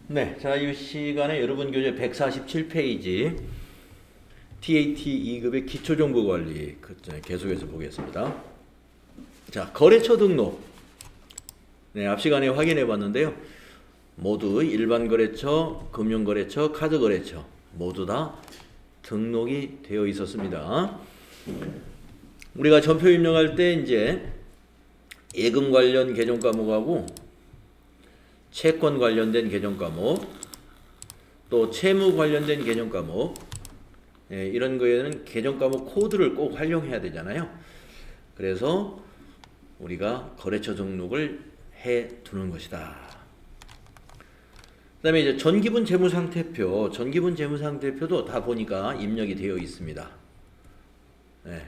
네, 자, 이 시간에 여러분 교재 147페이지 TAT 2급의 기초정보관리 계속해서 보겠습니다. 자, 거래처 등록. 네, 앞 시간에 확인해 봤는데요. 모두 일반 거래처, 금융거래처, 카드거래처 모두 다 등록이 되어 있었습니다. 우리가 전표 입력할 때 이제 예금 관련 계정 과목하고 채권 관련된 계정 과목, 또 채무 관련된 계정 과목, 이런 거에는 계정 과목 코드를 꼭 활용해야 되잖아요. 그래서 우리가 거래처 등록을 해 두는 것이다. 그 다음에 이제 전기분 재무상태표, 전기분 재무상태표도 다 보니까 입력이 되어 있습니다. 네.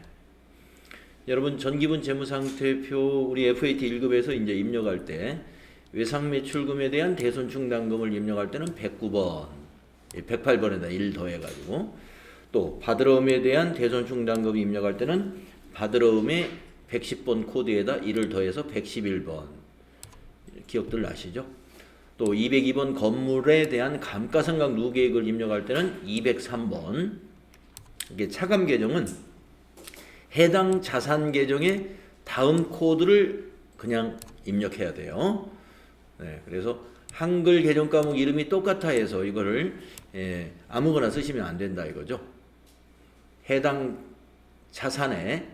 여러분 전기분 재무상태표 우리 FAT 1급에서 이제 입력할 때 외상매출금에 대한 대손충당금을 입력할 때는 109번, 108번에다 1 더해가지고, 또 받으러움에 대한 대손충당금 입력할 때는 받으러움의 110번 코드에다 1을 더해서 111번. 기억들 나시죠? 또 202번 건물에 대한 감가상각 누계액을 입력할 때는 203번. 이게 차감 계정은 해당 자산 계정의 다음 코드를 그냥 입력해야 돼요. 네, 그래서 한글 계정 과목 이름이 똑같아 해서 이거를 아무거나 쓰시면 안 된다 이거죠. 해당 자산의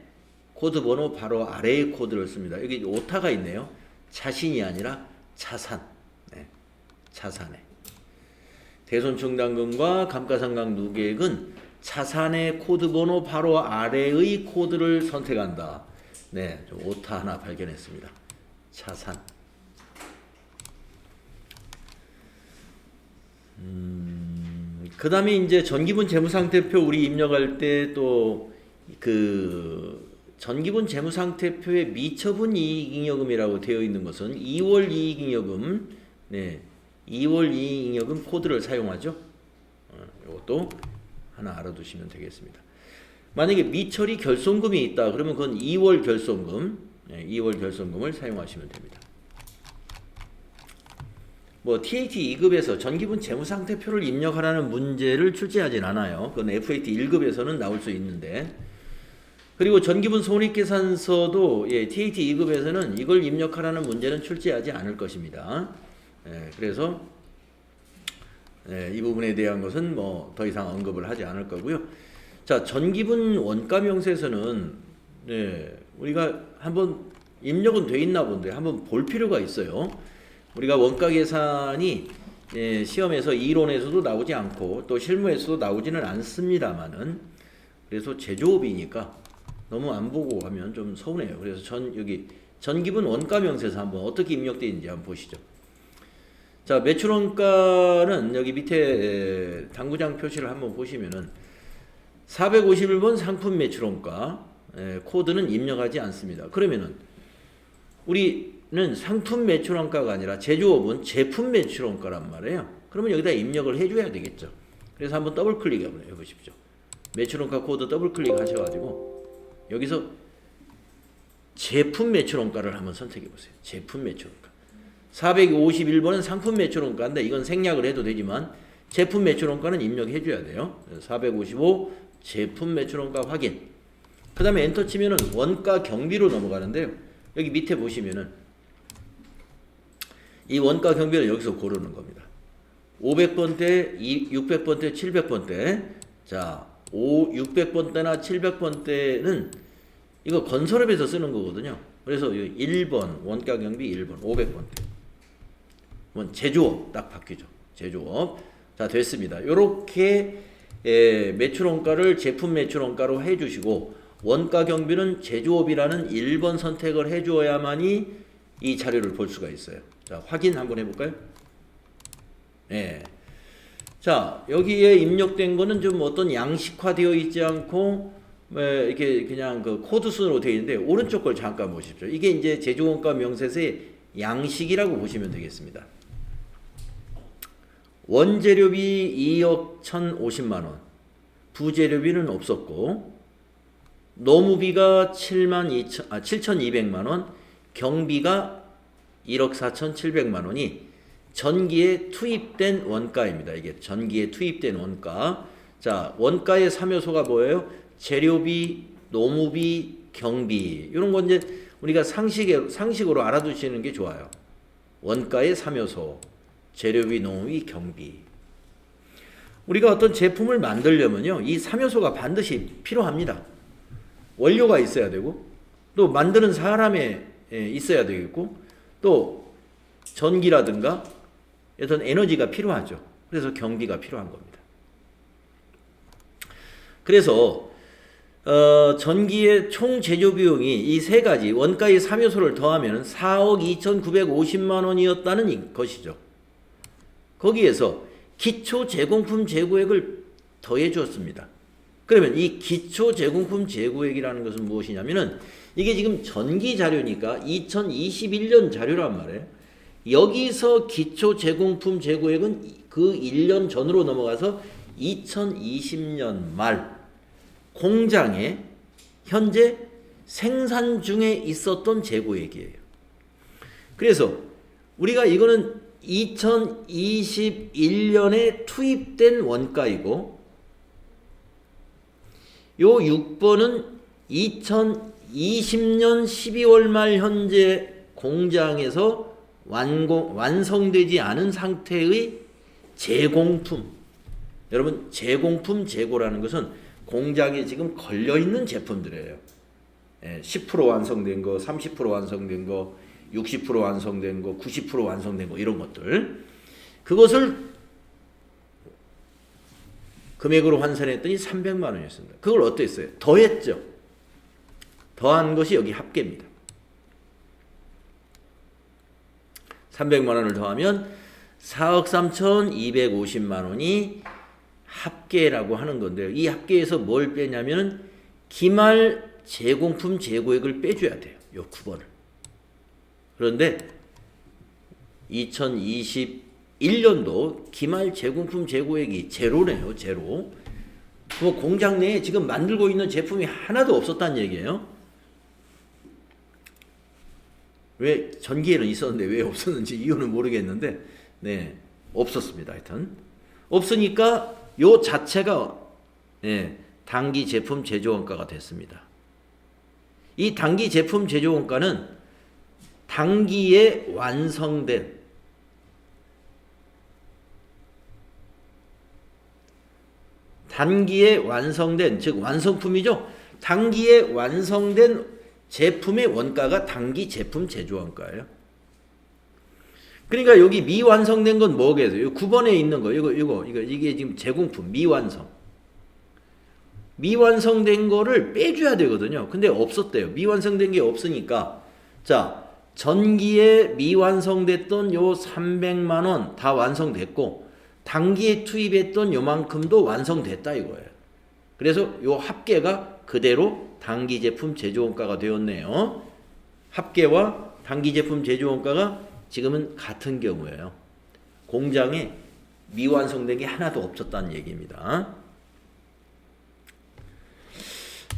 코드 번호 바로 아래의 코드를 씁니다. 여기 오타가 있네요. 자신이 아니라 자산. 네, 자산에. 대손충당금과 감가상각 누계액은 자산의 코드 번호 바로 아래의 코드를 선택한다. 네, 좀 오타 하나 발견했습니다. 자산. 그 다음에 이제 전기분 재무상태표 우리 입력할 때 또 그 전기분 재무상태표에 미처분 이익잉여금이라고 되어 있는 것은 2월 이익잉여금, 네, 2월 이익잉여금 코드를 사용하죠. 이것도 하나 알아두시면 되겠습니다. 만약에 미처리 결손금이 있다 그러면 그건 2월 결손금, 네, 2월 결손금을 사용하시면 됩니다. 뭐 TAT 2급에서 전기분 재무상태표를 입력하라는 문제를 출제하진 않아요. 그건 FAT 1급에서는 나올 수 있는데, 그리고 전기분 손익계산서도 TAT 2급에서는 이걸 입력하라는 문제는 출제하지 않을 것입니다. 그래서 이 부분에 대한 것은 뭐 더 이상 언급을 하지 않을 거고요. 자, 전기분 원가명세서는 우리가 한번 입력은 돼 있나 본데 한번 볼 필요가 있어요. 우리가 원가 계산이 시험에서 이론에서도 나오지 않고 또 실무에서도 나오지는 않습니다만은, 그래서 제조업이니까 너무 안 보고 하면 좀 서운해요. 그래서 여기 전기분 원가 명세서 한번 어떻게 입력되어 있는지 한번 보시죠. 자, 매출원가는 여기 밑에 당구장 표시를 한번 보시면은 451번 상품 매출원가, 코드는 입력하지 않습니다. 그러면은 우리는 상품 매출원가가 아니라 제조업은 제품 매출원가란 말이에요. 그러면 여기다 입력을 해줘야 되겠죠. 그래서 한번 더블 클릭 한번 해보십시오. 매출원가 코드 더블 클릭 하셔가지고 여기서 제품 매출원가를 한번 선택해 보세요. 제품 매출원가. 451번은 상품 매출원가인데 이건 생략을 해도 되지만 제품 매출원가는 입력해 줘야 돼요. 455 제품 매출원가 확인. 그 다음에 엔터 치면은 원가 경비로 넘어가는데요. 여기 밑에 보시면은 이 원가 경비를 여기서 고르는 겁니다. 500번대, 600번대, 700번대. 자, 600번대나 700번대는 이거 건설업에서 쓰는 거거든요. 그래서 1번 원가 경비 1번 500번대. 제조업 딱 바뀌죠. 제조업. 자, 됐습니다. 요렇게 매출원가를 제품 매출원가로 해주시고 원가 경비는 제조업이라는 1번 선택을 해줘야만이 이 자료를 볼 수가 있어요. 자, 확인 한번 해볼까요? 네. 자, 여기에 입력된 거는 좀 어떤 양식화되어 있지 않고 이렇게 그냥 그 코드 순으로 되어 있는데 오른쪽 걸 잠깐 보십시오. 이게 이제 제조원가 명세서의 양식이라고 보시면 되겠습니다. 원재료비 2억 1,050만원, 부재료비는 없었고 노무비가 7,200만원, 경비가 1억 4,700만원이 전기에 투입된 원가입니다. 이게 전기에 투입된 원가. 자, 원가의 3요소가 뭐예요? 재료비, 노무비, 경비. 이런 건 이제 우리가 상식으로 알아두시는 게 좋아요. 원가의 3요소. 재료비, 노무비, 경비. 우리가 어떤 제품을 만들려면요, 이 3요소가 반드시 필요합니다. 원료가 있어야 되고, 또 만드는 사람에 있어야 되겠고, 또 전기라든가 어떤 에너지가 필요하죠. 그래서 경비가 필요한 겁니다. 그래서 전기의 총 제조 비용이 이 세 가지 원가의 3요소를 더하면 4억 2,950만 원이었다는 것이죠. 거기에서 기초 제공품 재고액을 더해 주었습니다. 그러면 이 기초 제공품 재고액이라는 것은 무엇이냐면은 이게 지금 전기 자료니까 2021년 자료란 말이에요. 여기서 기초 제공품 재고액은 그 1년 전으로 넘어가서 2020년 말 공장에 현재 생산 중에 있었던 재고액이에요. 그래서 우리가 이거는 2021년에 투입된 원가이고, 요 6번은 2020년 12월 말 현재 공장에서 완성되지 않은 상태의 제공품. 여러분, 제공품 재고라는 것은 공장에 지금 걸려있는 제품들이에요. 10% 완성된 거, 30% 완성된 거, 60% 완성된 거, 90% 완성된 거, 이런 것들. 그것을 금액으로 환산했더니 300만 원이었습니다. 그걸 어떻게 했어요? 더했죠. 더한 것이 여기 합계입니다. 300만 원을 더하면 4억 3,250만 원이 합계라고 하는 건데요. 이 합계에서 뭘 빼냐면 기말 제공품 재고액을 빼줘야 돼요. 요 9번을. 그런데 2021년도 기말 제공품 재고액이 제로네요. 제로. 그 공장 내에 지금 만들고 있는 제품이 하나도 없었다는 얘기예요. 왜 전기에는 있었는데 왜 없었는지 이유는 모르겠는데, 네, 없었습니다. 하여튼 없으니까 요 자체가 단기 제품 제조 원가가 됐습니다. 이 단기 제품 제조 원가는 단기에 완성된 즉 완성품이죠. 단기에 완성된 제품의 원가가 단기 제품 제조 원가예요. 그러니까 여기 미완성된 건 뭐겠어요? 9번에 있는 거, 이게 지금 제공품, 미완성. 미완성된 거를 빼줘야 되거든요. 근데 없었대요. 미완성된 게 없으니까. 자, 전기에 미완성됐던 요 300만 원 다 완성됐고, 단기에 투입했던 요만큼도 완성됐다 이거예요. 그래서 요 합계가 그대로 단기 제품 제조 원가가 되었네요. 합계와 단기 제품 제조 원가가 지금은 같은 경우예요. 공장에 미완성된 게 하나도 없었다는 얘기입니다.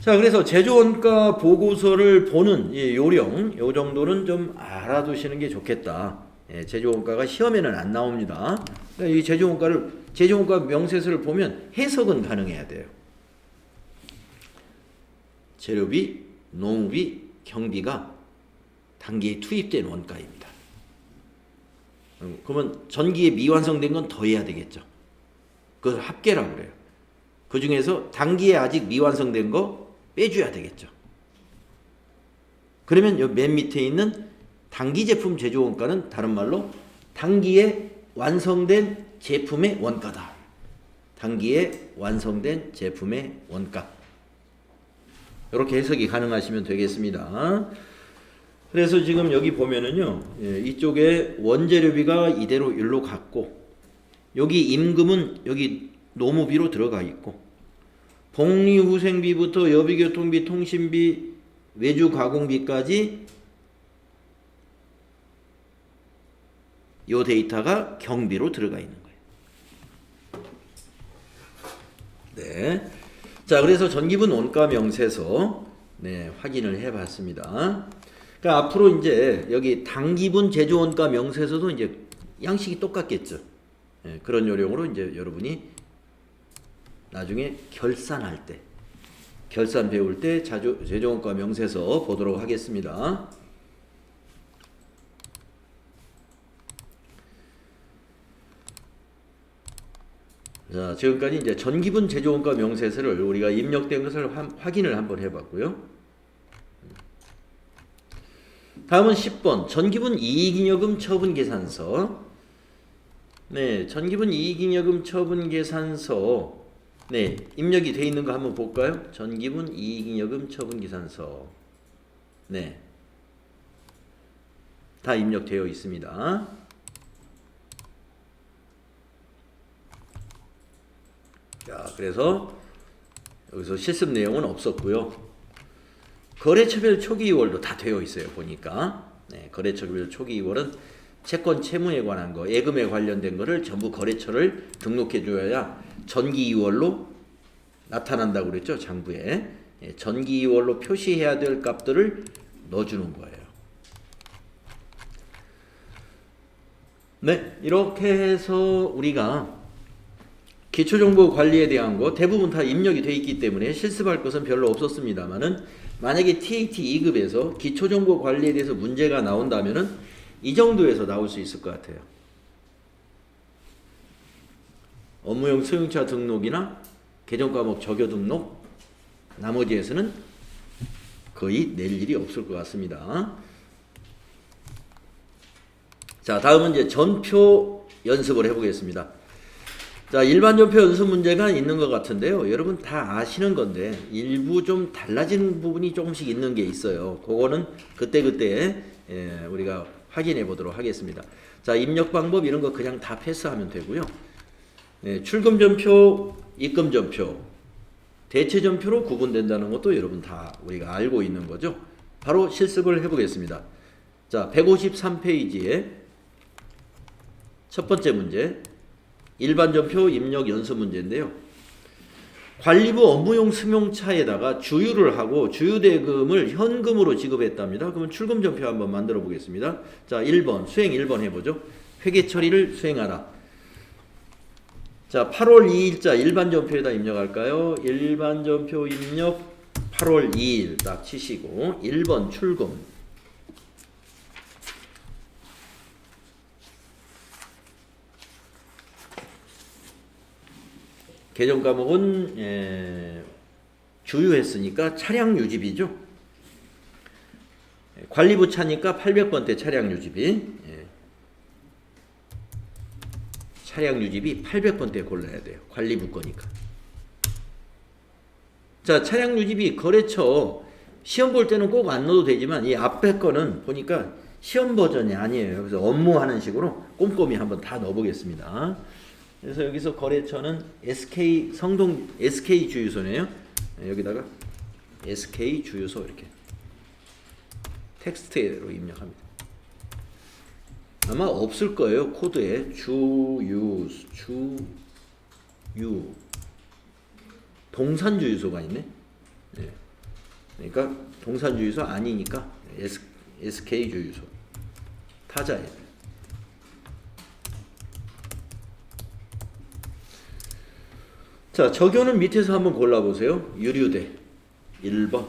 자, 그래서 제조원가 보고서를 보는 요령, 요 정도는 좀 알아두시는 게 좋겠다. 제조원가가 시험에는 안 나옵니다. 이 제조원가 명세서를 보면 해석은 가능해야 돼요. 재료비, 노무비, 경비가 단기에 투입된 원가입니다. 그러면 전기에 미완성된 건 더해야 되겠죠. 그걸 합계라고 그래요. 그 중에서 단기에 아직 미완성된 거 빼줘야 되겠죠. 그러면 요 맨 밑에 있는 단기 제품 제조 원가는 다른 말로 단기에 완성된 제품의 원가다. 단기에 완성된 제품의 원가. 이렇게 해석이 가능하시면 되겠습니다. 그래서 지금 여기 보면은요, 이쪽에 원재료비가 이대로 일로 갔고, 여기 임금은 여기 노무비로 들어가 있고, 복리후생비부터 여비교통비, 통신비, 외주 가공비까지 이 데이터가 경비로 들어가 있는 거예요. 네. 자, 그래서 전기분 원가 명세서 확인을 해 봤습니다. 그러니까 앞으로 이제 여기 단기분 제조 원가 명세서도 이제 양식이 똑같겠죠. 예, 그런 요령으로 이제 여러분이 나중에 결산할 때, 결산 배울 때 제조원가 명세서 보도록 하겠습니다. 자, 지금까지 이제 전기분 제조원가 명세서를 우리가 입력된 것을 확인을 한번 해봤고요. 다음은 10번 전기분 이익잉여금 처분계산서. 네, 전기분 이익잉여금 처분계산서. 네, 입력이 돼 있는 거 한번 볼까요? 전기분 이익잉여금 처분계산서. 네, 다 입력되어 있습니다. 자, 그래서 여기서 실습 내용은 없었고요. 거래처별 초기 2월도 다 되어 있어요. 보니까. 네, 거래처별 초기 2월은 채권 채무에 관한 거, 예금에 관련된 거를 전부 거래처를 등록해 줘야 전기 2월로 나타난다고 그랬죠. 장부에. 예, 전기 2월로 표시해야 될 값들을 넣어주는 거예요. 네, 이렇게 해서 우리가 기초정보 관리에 대한 거 대부분 다 입력이 돼 있기 때문에 실습할 것은 별로 없었습니다만은, 만약에 TAT 2급에서 기초정보 관리에 대해서 문제가 나온다면은 이 정도에서 나올 수 있을 것 같아요. 업무용 승용차 등록이나 개정과목 적요 등록, 나머지에서는 거의 낼 일이 없을 것 같습니다. 자, 다음은 이제 전표 연습을 해보겠습니다. 자, 일반 전표 연습 문제가 있는 것 같은데요. 여러분 다 아시는 건데 일부 좀 달라지는 부분이 조금씩 있는 게 있어요. 그거는 그때그때 우리가 확인해 보도록 하겠습니다. 자, 입력 방법 이런 거 그냥 다 패스하면 되고요. 출금 전표, 입금 전표, 대체 전표로 구분된다는 것도 여러분 다 우리가 알고 있는 거죠. 바로 실습을 해보겠습니다. 자, 153페이지에 첫 번째 문제, 일반 전표 입력 연습 문제인데요. 관리부 업무용 승용차에다가 주유를 하고 주유대금을 현금으로 지급했답니다. 그러면 출금 전표 한번 만들어 보겠습니다. 자, 1번 수행 1번 해보죠. 회계 처리를 수행하라. 자, 8월 2일자 일반 전표에다 입력할까요? 일반 전표 입력 8월 2일 딱 치시고 1번 출금. 개정 과목은 주유했으니까 차량 유지비죠. 관리부 차니까 800번대 차량 유지비. 차량 유지비 800번대 골라야 돼요. 관리부 거니까. 자, 차량 유지비 거래처 시험 볼 때는 꼭 안 넣어도 되지만 이 앞에 거는 보니까 시험 버전이 아니에요. 그래서 업무하는 식으로 꼼꼼히 한번 다 넣어보겠습니다. 그래서 여기서 거래처는 SK 성동 SK 주유소네요. 여기다가 SK 주유소 이렇게 텍스트로 입력합니다. 아마 없을 거예요. 코드에 주유 동산 주유소가 있네. 네. 그러니까 동산 주유소 아니니까 SK 주유소 타자예요. 자, 적요는 밑에서 한번 골라보세요. 유류대 1번.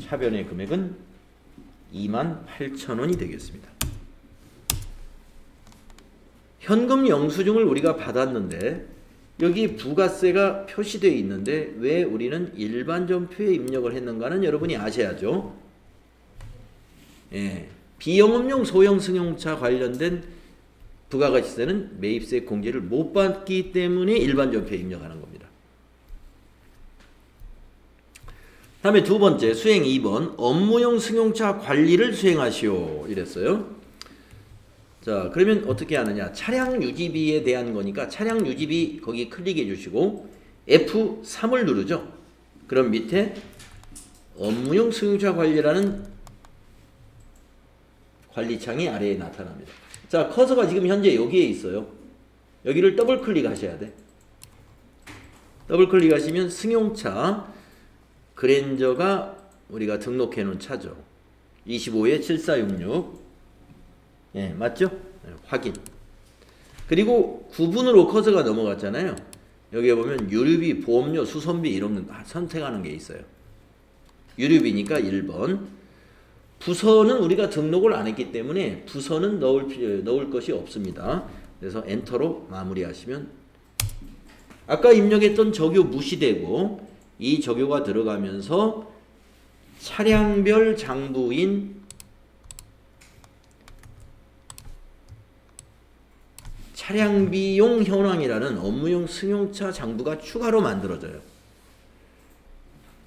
차변의 금액은 28,000원이 되겠습니다. 현금 영수증을 우리가 받았는데 여기 부가세가 표시되어 있는데 왜 우리는 일반 전표에 입력을 했는가는 여러분이 아셔야죠. 예, 비영업용 소형 승용차 관련된 부가가치세는 매입세 공제를 못 받기 때문에 일반 전표에 입력하는 겁니다. 다음에 두 번째 수행 2번 업무용 승용차 관리를 수행하시오 이랬어요. 자, 그러면 어떻게 하느냐, 차량 유지비에 대한 거니까 차량 유지비 거기 클릭해 주시고 F3을 누르죠. 그럼 밑에 업무용 승용차 관리라는 관리창이 아래에 나타납니다. 자, 커서가 지금 현재 여기에 있어요. 여기를 더블 클릭하셔야 돼. 더블 클릭하시면 승용차 그랜저가 우리가 등록해 놓은 차죠. 25에 7466 예, 맞죠? 예, 확인. 그리고 구분으로 커서가 넘어갔잖아요. 여기에 보면 유류비, 보험료, 수선비 이런 거 선택하는 게 있어요. 유류비니까 1번. 부서는 우리가 등록을 안 했기 때문에 부서는 넣을 것이 없습니다. 그래서 엔터로 마무리하시면 아까 입력했던 적요 무시되고 이 적요가 들어가면서 차량별 장부인 차량비용 현황이라는 업무용 승용차 장부가 추가로 만들어져요.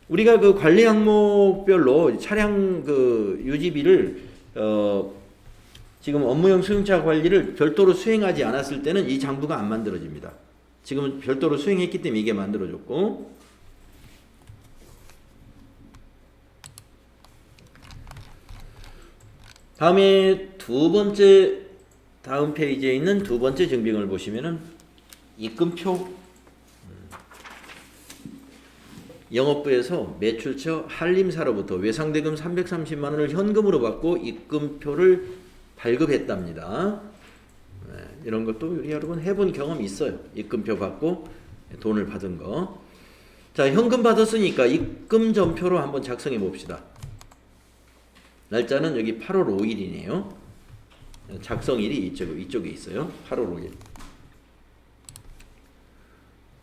우리가 그 관리 항목별로 차량 그 유지비를 지금 업무용 승용차 관리를 별도로 수행하지 않았을 때는 이 장부가 안 만들어집니다. 지금은 별도로 수행했기 때문에 이게 만들어졌고, 다음에 다음 페이지에 있는 두 번째 증빙을 보시면은 입금표, 영업부에서 매출처 한림사로부터 외상대금 330만 원을 현금으로 받고 입금표를 발급했답니다. 네, 이런 것도 우리 여러분 해본 경험이 있어요. 입금표 받고 돈을 받은 거. 자, 현금 받았으니까 입금전표로 한번 작성해 봅시다. 날짜는 여기 8월 5일이네요. 작성일이 이쪽에 있어요. 8월 5일.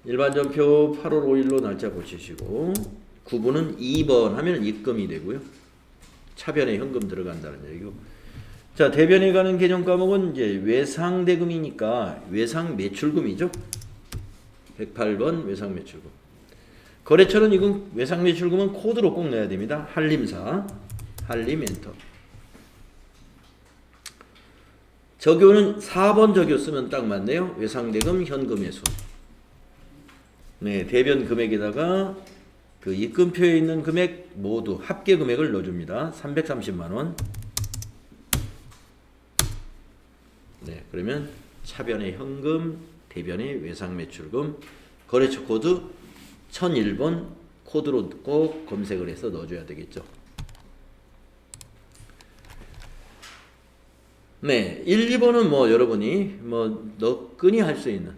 일반 전표 8월 5일로 날짜 고치시고, 구분은 2번 하면 입금이 되고요. 차변에 현금 들어간다는 얘기고. 자, 대변에 가는 개정 과목은 이제 외상대금이니까 외상 매출금이죠. 108번 외상 매출금. 거래처는 이건 외상 매출금은 코드로 꼭 넣어야 됩니다. 한림사, 한림 엔터. 적요는 4번 적요 쓰면 딱 맞네요. 외상대금 현금회수. 네, 대변 금액에다가 그 입금표에 있는 금액 모두 합계 금액을 넣어줍니다. 330만 원. 네, 그러면 차변의 현금, 대변의 외상 매출금, 거래처 코드 1001번 코드로 꼭 검색을 해서 넣어줘야 되겠죠. 네, 1, 2번은 뭐 여러분이 뭐 너끈히 할 수 있는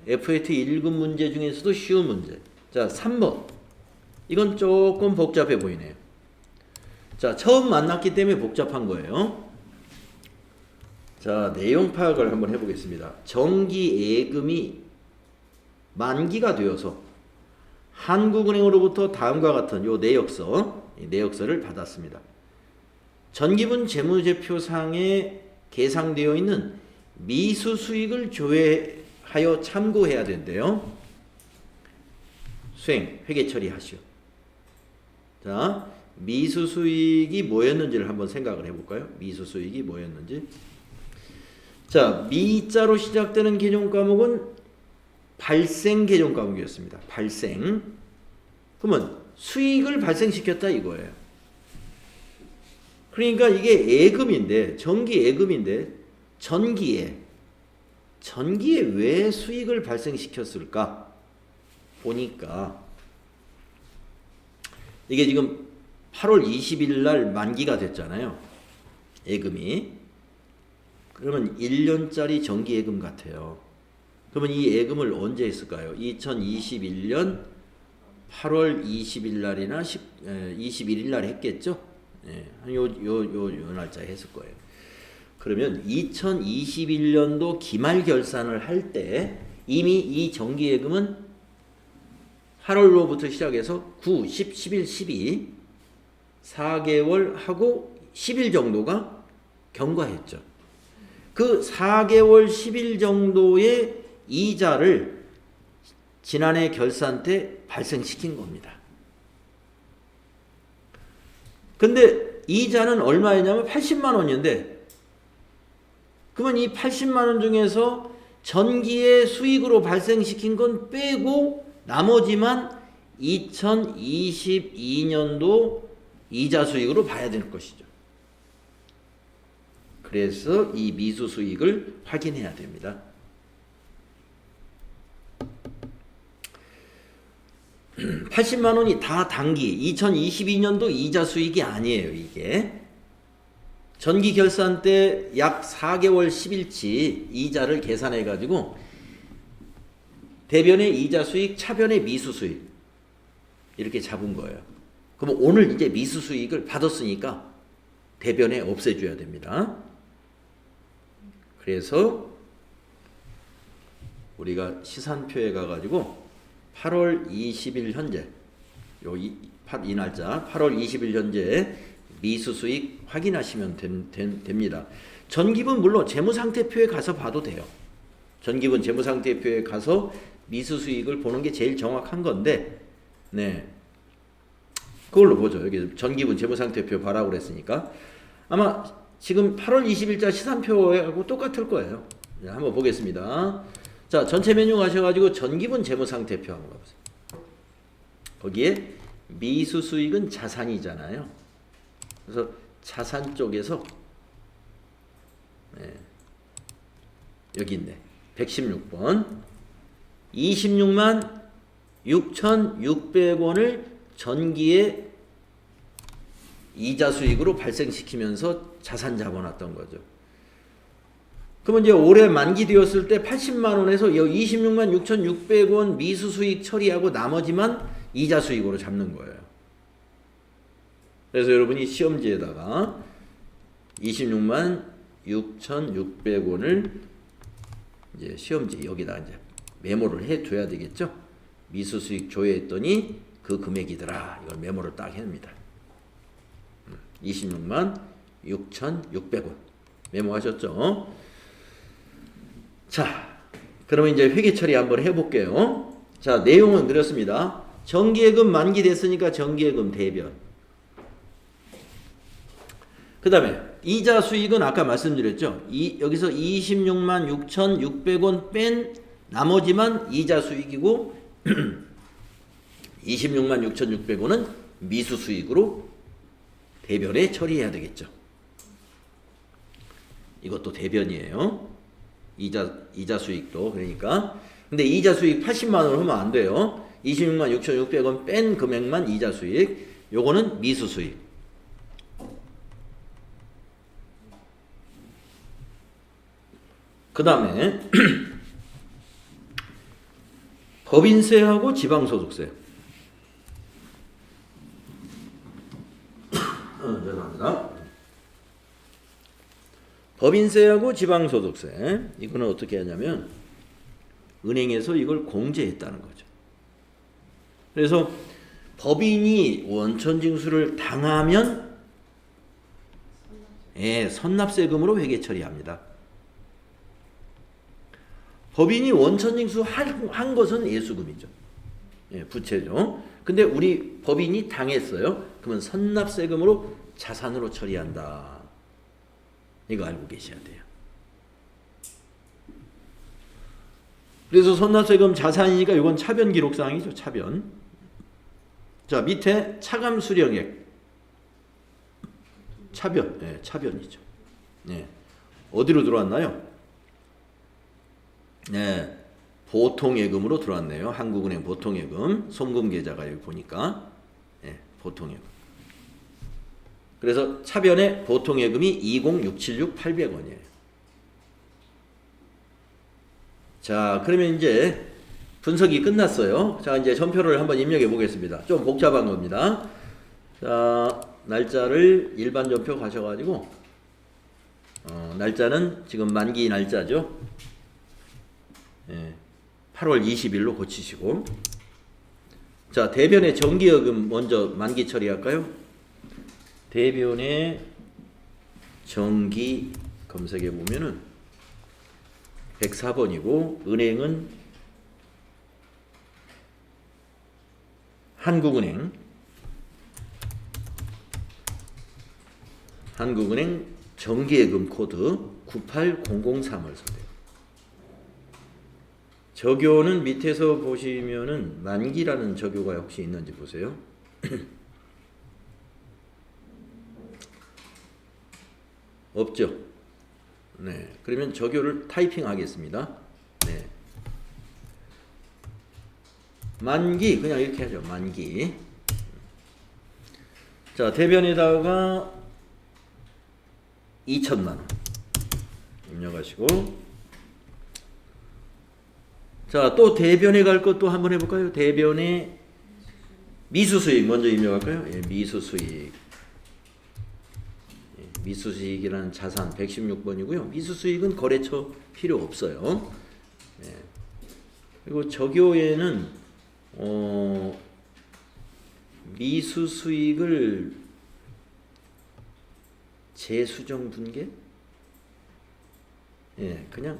FAT 1급 문제 중에서도 쉬운 문제. 자, 3번. 이건 조금 복잡해 보이네요. 자, 처음 만났기 때문에 복잡한 거예요. 자, 내용 파악을 한번 해보겠습니다. 정기 예금이 만기가 되어서 한국은행으로부터 다음과 같은 요 내역서를 받았습니다. 전기분 재무제표상에 계상되어 있는 미수 수익을 조회하여 참고해야 된대요. 수행, 회계 처리하시오. 자, 미수 수익이 뭐였는지를 한번 생각을 해볼까요? 미수 수익이 뭐였는지. 자, 미자로 시작되는 개정 과목은 발생 개정 과목이었습니다. 발생. 그러면 수익을 발생시켰다 이거예요. 그러니까 이게 예금인데, 정기 예금인데, 전기에 왜 수익을 발생시켰을까? 보니까 이게 지금 8월 20일 날 만기가 됐잖아요. 예금이. 그러면 1년짜리 정기 예금 같아요. 그러면 이 예금을 언제 했을까요? 2021년 8월 20일 날이나 21일 날 했겠죠? 요 날짜에 했을 거예요. 그러면 2021년도 기말 결산을 할 때 이미 이 정기 예금은 8월로부터 시작해서 9, 10, 11, 12 4개월 하고 10일 정도가 경과했죠. 그 4개월 10일 정도의 이자를 지난해 결산 때 발생시킨 겁니다. 근데 이자는 얼마였냐면 80만 원인데, 그러면 이 80만 원 중에서 전기의 수익으로 발생시킨 건 빼고 나머지만 2022년도 이자 수익으로 봐야 될 것이죠. 그래서 이 미수 수익을 확인해야 됩니다. 80만 원이 다 단기 2022년도 이자 수익이 아니에요. 이게 전기 결산 때 약 4개월 10일치 이자를 계산해 가지고 대변의 이자 수익, 차변의 미수 수익 이렇게 잡은 거예요. 그럼 오늘 이제 미수 수익을 받았으니까 대변에 없애줘야 됩니다. 그래서 우리가 시산표에 가가지고 8월 20일 현재 이 날짜 8월 20일 현재 미수 수익 확인하시면 됩니다. 전기분 물론 재무상태표에 가서 봐도 돼요. 전기분 재무상태표에 가서 미수 수익을 보는 게 제일 정확한 건데, 네, 그걸로 보죠. 여기 전기분 재무상태표 봐라고 그랬으니까 아마 지금 8월 20일자 시산표하고 똑같을 거예요. 네, 한번 보겠습니다. 자, 전체 메뉴 가셔가지고 전기분 재무상태표 한번 가보세요. 거기에 미수 수익은 자산이잖아요. 그래서 자산 쪽에서 네, 여기 있네. 116번 26만 6,600원을 전기에 이자 수익으로 발생시키면서 자산 잡아놨던 거죠. 그러면 이제 올해 만기되었을 때 80만 원에서 26만 6,600원 미수 수익 처리하고 나머지만 이자 수익으로 잡는 거예요. 그래서 여러분이 시험지에다가 26만 6,600원을 이제 시험지 여기다 이제 메모를 해 둬야 되겠죠. 미수 수익 조회했더니 그 금액이더라. 이걸 메모를 딱 해냅니다. 26만 6,600원 메모하셨죠? 자, 그러면 이제 회계 처리 한번 해볼게요. 자, 내용은 그렇습니다. 정기예금 만기됐으니까 정기예금 대변. 그 다음에 이자 수익은 아까 말씀드렸죠. 여기서 26만 6,600원 뺀 나머지만 이자 수익이고 26만 6,600원은 미수 수익으로 대변에 처리해야 되겠죠. 이것도 대변이에요. 이자 수익도. 그러니까 근데 이자 수익 80만 원 하면 안 돼요. 26만 6,600원 뺀 금액만 이자 수익. 요거는 미수 수익. 그 다음에 법인세하고 지방소득세. 죄송합니다. 법인세하고 지방소득세. 이거는 어떻게 하냐면 은행에서 이걸 공제했다는 거죠. 그래서 법인이 원천징수를 당하면 선납세금으로 회계 처리합니다. 법인이 원천징수 한 것은 예수금이죠. 부채죠. 근데 우리 법인이 당했어요. 그러면 선납세금으로 자산으로 처리한다. 이거 알고 계셔야 돼요. 그래서 선납세금 자산이니까 이건 차변 기록사항이죠. 차변. 자, 밑에 차감 수령액. 차변. 차변이죠. 어디로 들어왔나요? 보통예금으로 들어왔네요. 한국은행 보통예금. 송금계좌가 여기 보니까 보통예금. 그래서 차변의 보통예금이 20676,800원이에요. 자, 그러면 이제 분석이 끝났어요. 자, 이제 전표를 한번 입력해 보겠습니다. 좀 복잡한 겁니다. 자, 날짜를 일반 전표 가셔가지고 날짜는 지금 만기 날짜죠. 8월 20일로 고치시고. 자, 대변의 정기예금 먼저 만기 처리할까요? 대변의 정기 검색해 보면은 104번이고 은행은 한국은행 정기예금 코드 98003을 써요. 적요는 밑에서 보시면은 만기라는 적요가 혹시 있는지 보세요. 없죠. 네. 그러면 적요를 타이핑 하겠습니다. 네. 만기 그냥 이렇게 하죠. 만기. 자, 대변에다가 2천만 원 입력하시고, 자, 또 대변에 갈 것도 한번 해볼까요? 대변에 미수수익 먼저 입력할까요? 예, 미수수익. 미수수익이라는 자산 116번이고요. 미수수익은 거래처 필요 없어요. 예. 그리고 적요에는 미수수익을 재수정 분계? 예, 그냥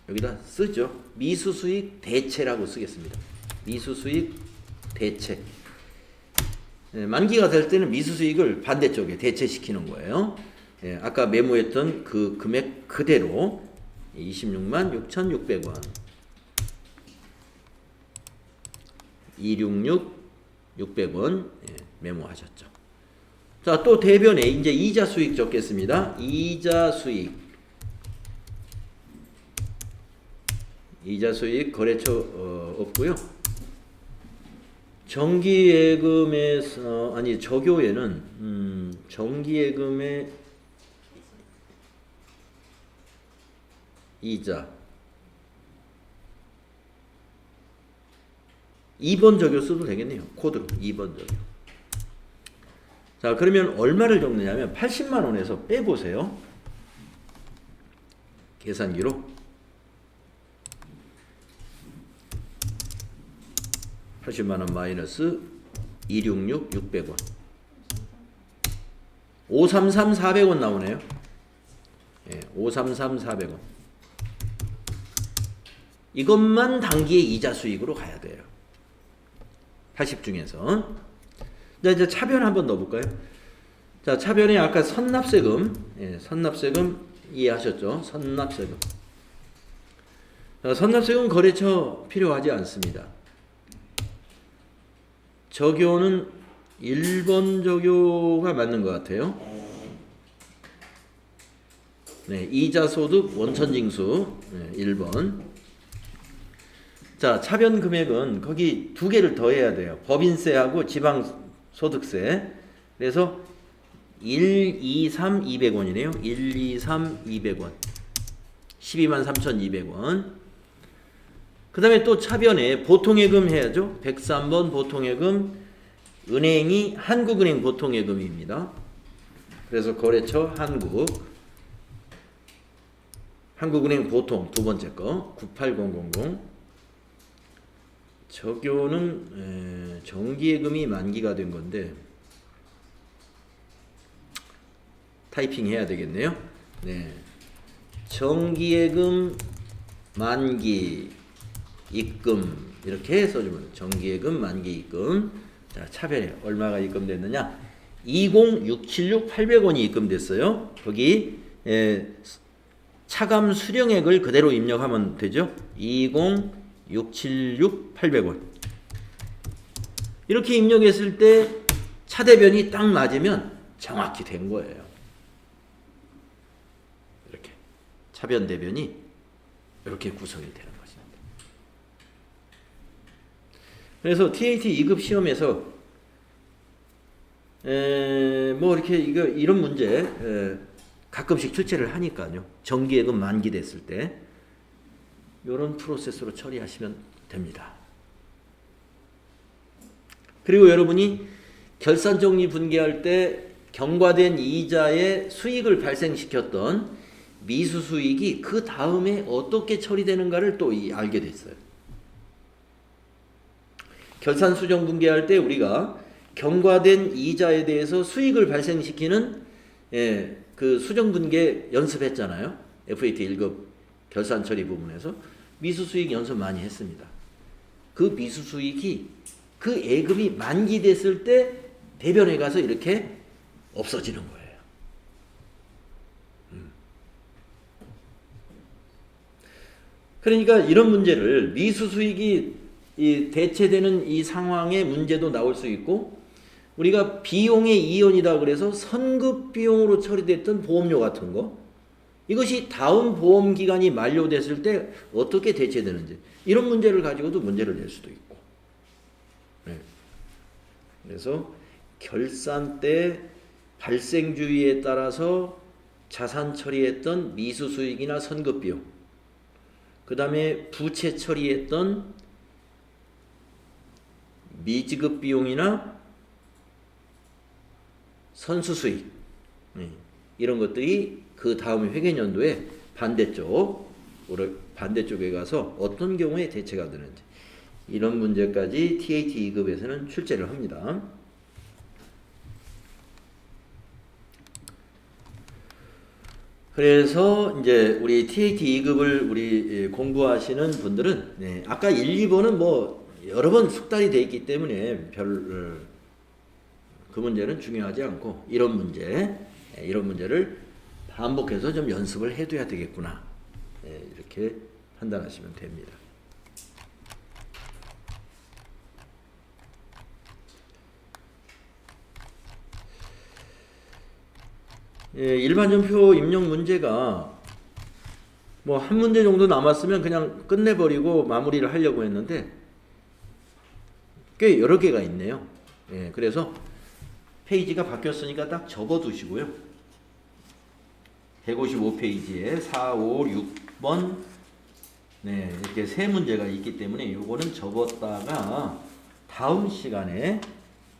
여기다 쓰죠. 미수수익 대체라고 쓰겠습니다. 미수수익 대체. 예, 만기가 될 때는 미수수익을 반대쪽에 대체시키는 거예요. 예, 아까 메모했던 그 금액 그대로 26만 6,600원 266 600원 예, 메모하셨죠. 자, 또 대변에 이제 이자 수익 적겠습니다. 이자 수익. 이자 수익 거래처 없고요. 정기예금에서 아니 적요에는 정기예금의 이자 2번 적요 써도 되겠네요. 코드 2번 적요. 자, 그러면 얼마를 적느냐면 80만 원에서 빼보세요. 계산기로 80만 원 마이너스 266 600원 533 400원 나오네요. 예, 533 400원. 이것만 단기의 이자 수익으로 가야 돼요. 80 중에서. 자, 이제 차변 한번 넣어볼까요? 자, 차변에 아까 선납세금, 예, 선납세금 이해하셨죠? 선납세금. 자, 선납세금 거래처 필요하지 않습니다. 적요는 1번 적요가 맞는 것 같아요. 네, 이자소득 원천징수 네, 1번. 자, 차변 금액은 거기 두 개를 더해야 돼요. 법인세하고 지방소득세. 그래서 123 200원이네요. 123 200원. 12만 3,200원. 그 다음에 또 차변에 보통예금 해야죠. 103번 보통예금. 은행이 한국은행 보통예금입니다. 그래서 거래처 한국은행 보통 두 번째 거 98000. 적요는 정기예금이 만기가 된 건데 타이핑 해야 되겠네요. 네, 정기예금 만기 입금 이렇게 써주면 정기예금 만기 입금. 자, 차변에 얼마가 입금됐느냐? 20676 800원이 입금됐어요. 거기 차감 수령액을 그대로 입력하면 되죠. 20676 800원. 이렇게 입력했을 때 차대변이 딱 맞으면 정확히 된 거예요. 이렇게 차변 대변이 이렇게 구성이 되는 것입니다. 그래서 TAT 2급 시험에서 뭐 이렇게 이런 문제 가끔씩 출제를 하니까요. 정기예금 만기됐을 때 이런 프로세스로 처리하시면 됩니다. 그리고 여러분이 결산정리 분계할 때 경과된 이자의 수익을 발생시켰던 미수수익이 그 다음에 어떻게 처리되는가를 또 알게 됐어요. 결산수정 분계할 때 우리가 경과된 이자에 대해서 수익을 발생시키는 그 수정분계 연습했잖아요. FAT 1급 결산처리 부분에서 미수수익 연습 많이 했습니다. 그 미수수익이 그 예금이 만기됐을 때 대변에 가서 이렇게 없어지는 거예요. 그러니까 이런 문제를 미수수익이 대체되는 이 상황의 문제도 나올 수 있고, 우리가 비용의 이연이다 그래서 선급 비용으로 처리됐던 보험료 같은 거, 이것이 다음 보험 기간이 만료됐을 때 어떻게 대체되는지, 이런 문제를 가지고도 문제를 낼 수도 있고. 네. 그래서 결산 때 발생 주의에 따라서 자산 처리했던 미수 수익이나 선급 비용, 그 다음에 부채 처리했던 미지급 비용이나 선수 수익, 이런 것들이 그 다음 회계연도에 반대쪽에 가서 어떤 경우에 대체가 되는지, 이런 문제까지 TAT 2급에서는 출제를 합니다. 그래서 이제 우리 TAT 2급을 우리 공부하시는 분들은 아까 1, 2번은 뭐 여러 번 숙달이 돼 있기 때문에 그 문제는 중요하지 않고 이런 문제를 반복해서 좀 연습을 해둬야 되겠구나, 이렇게 판단하시면 됩니다. 일반전표 입력 문제가 뭐 한 문제 정도 남았으면 그냥 끝내버리고 마무리를 하려고 했는데 꽤 여러 개가 있네요. 그래서 페이지가 바뀌었으니까 딱 접어두시고요. 155페이지에 4, 5, 6번 이렇게 세 문제가 있기 때문에 요거는 접었다가 다음 시간에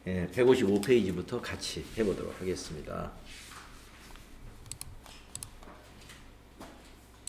155페이지부터 같이 해보도록 하겠습니다.